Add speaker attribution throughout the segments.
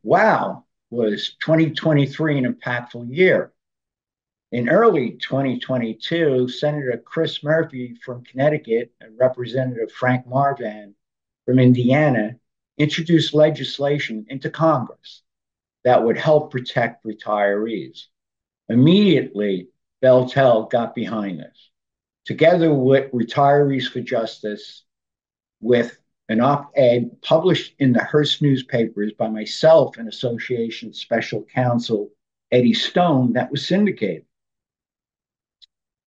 Speaker 1: Wow, was 2023 an impactful year? In early 2022, Senator Chris Murphy from Connecticut and Representative Frank Marvan from Indiana introduced legislation into Congress that would help protect retirees. Immediately, BellTel got behind this. Together with Retirees for Justice, with an op-ed published in the Hearst newspapers by myself and Association Special Counsel Eddie Stone that was syndicated.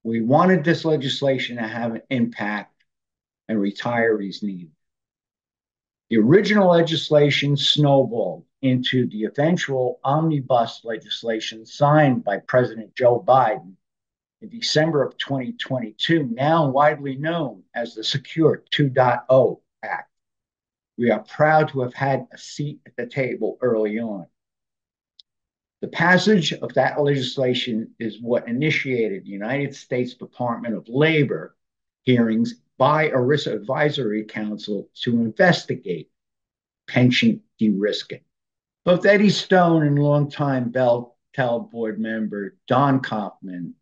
Speaker 1: We wanted this legislation to have an impact, and retirees need it. The original legislation snowballed into the eventual omnibus legislation signed by President Joe Biden in December of 2022, now widely known as the Secure 2.0 Act. We are proud to have had a seat at the table early on. The passage of that legislation is what initiated the United States Department of Labor hearings by ERISA Advisory Council to investigate pension de-risking. Both Eddie Stone and longtime BellTel board member Don Kaufman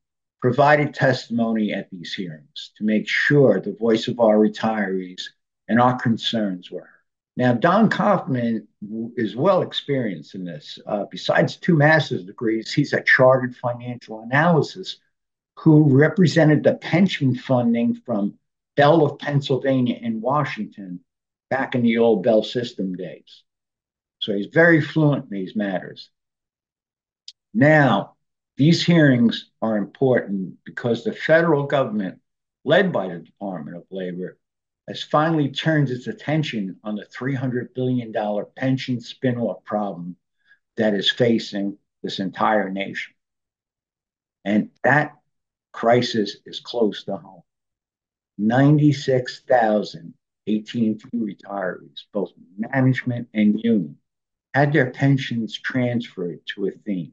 Speaker 1: provided testimony at these hearings to make sure the voice of our retirees and our concerns were heard. Now, Don Kaufman is well experienced in this. Besides two master's degrees, he's a chartered financial analyst who represented the pension funding from Bell of Pennsylvania and Washington back in the old Bell system days. So he's very fluent in these matters. Now, these hearings are important because the federal government, led by the Department of Labor, has finally turned its attention on the $300 billion pension spinoff problem that is facing this entire nation. And that crisis is close to home. 96,000 AT&T retirees, both management and union, had their pensions transferred to Athene.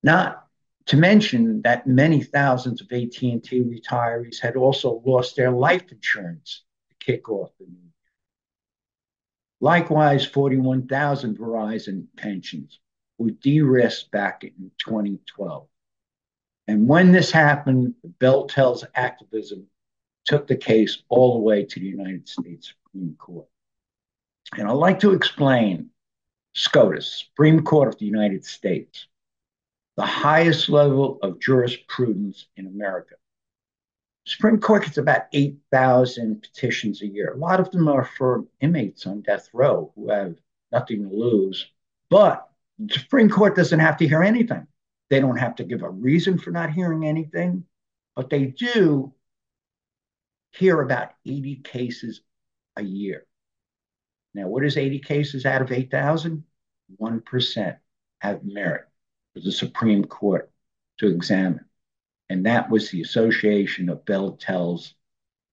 Speaker 1: Not to mention that many thousands of AT&T retirees had also lost their life insurance to kick off the new year. Likewise, 41,000 Verizon pensions were de-risked back in 2012. And when this happened, BellTel's activism took the case all the way to the United States Supreme Court. And I'd like to explain SCOTUS, Supreme Court of the United States, the highest level of jurisprudence in America. Supreme Court gets about 8,000 petitions a year. A lot of them are for inmates on death row who have nothing to lose. But the Supreme Court doesn't have to hear anything. They don't have to give a reason for not hearing anything, but they do hear about 80 cases a year. Now, what is 80 cases out of 8,000? 1% have merit for the Supreme Court to examine. And that was the Association of BellTel's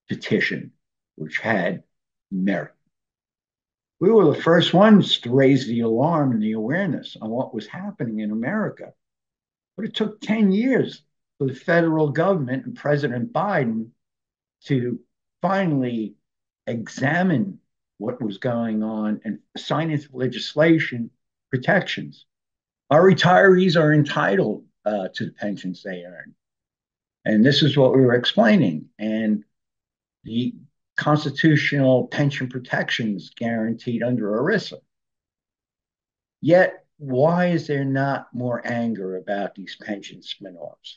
Speaker 1: petition, which had merit. We were the first ones to raise the alarm and the awareness on what was happening in America. But it took 10 years for the federal government and President Biden to finally examine what was going on and sign into legislation protections. Our retirees are entitled to the pensions they earn. And this is what we were explaining. And the constitutional pension protections guaranteed under ERISA. Yet, why is there not more anger about these pension spinoffs?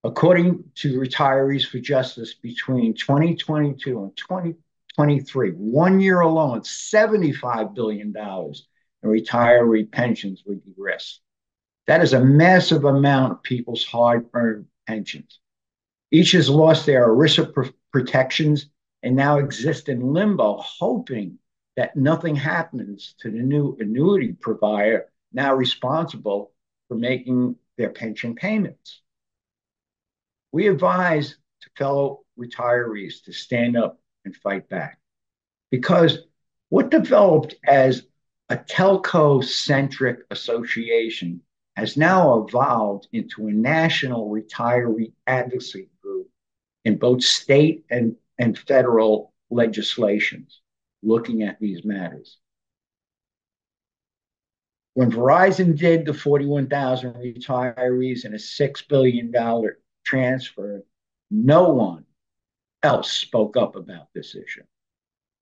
Speaker 1: According to Retirees for Justice, between 2022 and 2023, 1 year alone, $75 billion in retiree pensions were de-risked. That is a massive amount of people's hard-earned pensions. Each has lost their ERISA protections and now exist in limbo, hoping that nothing happens to the new annuity provider now responsible for making their pension payments. We advise to fellow retirees to stand up and fight back, because what developed as a telco-centric association has now evolved into a national retiree advocacy group in both state and federal legislations looking at these matters. When Verizon did the 41,000 retirees and a $6 billion transfer, no one else spoke up about this issue.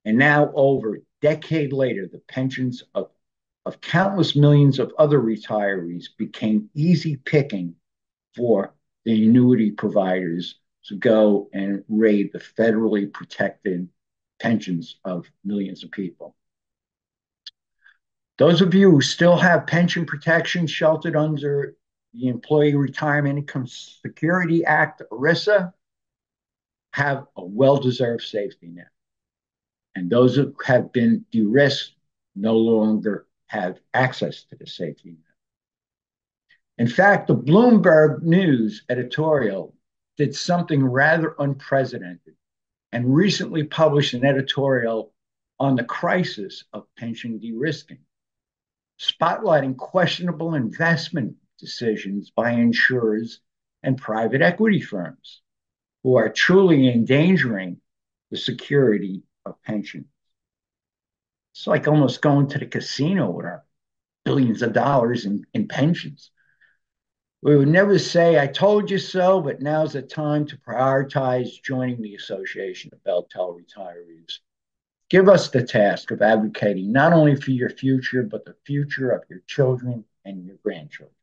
Speaker 1: And now, over a decade later, the pensions of countless millions of other retirees became easy picking for the annuity providers to go and raid the federally protected pensions of millions of people. Those of you who still have pension protection sheltered under the Employee Retirement Income Security Act, ERISA, have a well-deserved safety net. And those who have been de-risked no longer have access to the safety net. In fact, the Bloomberg News editorial did something rather unprecedented and recently published an editorial on the crisis of pension de-risking, spotlighting questionable investment decisions by insurers and private equity firms who are truly endangering the security of pensions. It's like almost going to the casino with our billions of dollars in pensions. We would never say, I told you so, but now's the time to prioritize joining the Association of BellTel Retirees. Give us the task of advocating not only for your future, but the future of your children and your grandchildren.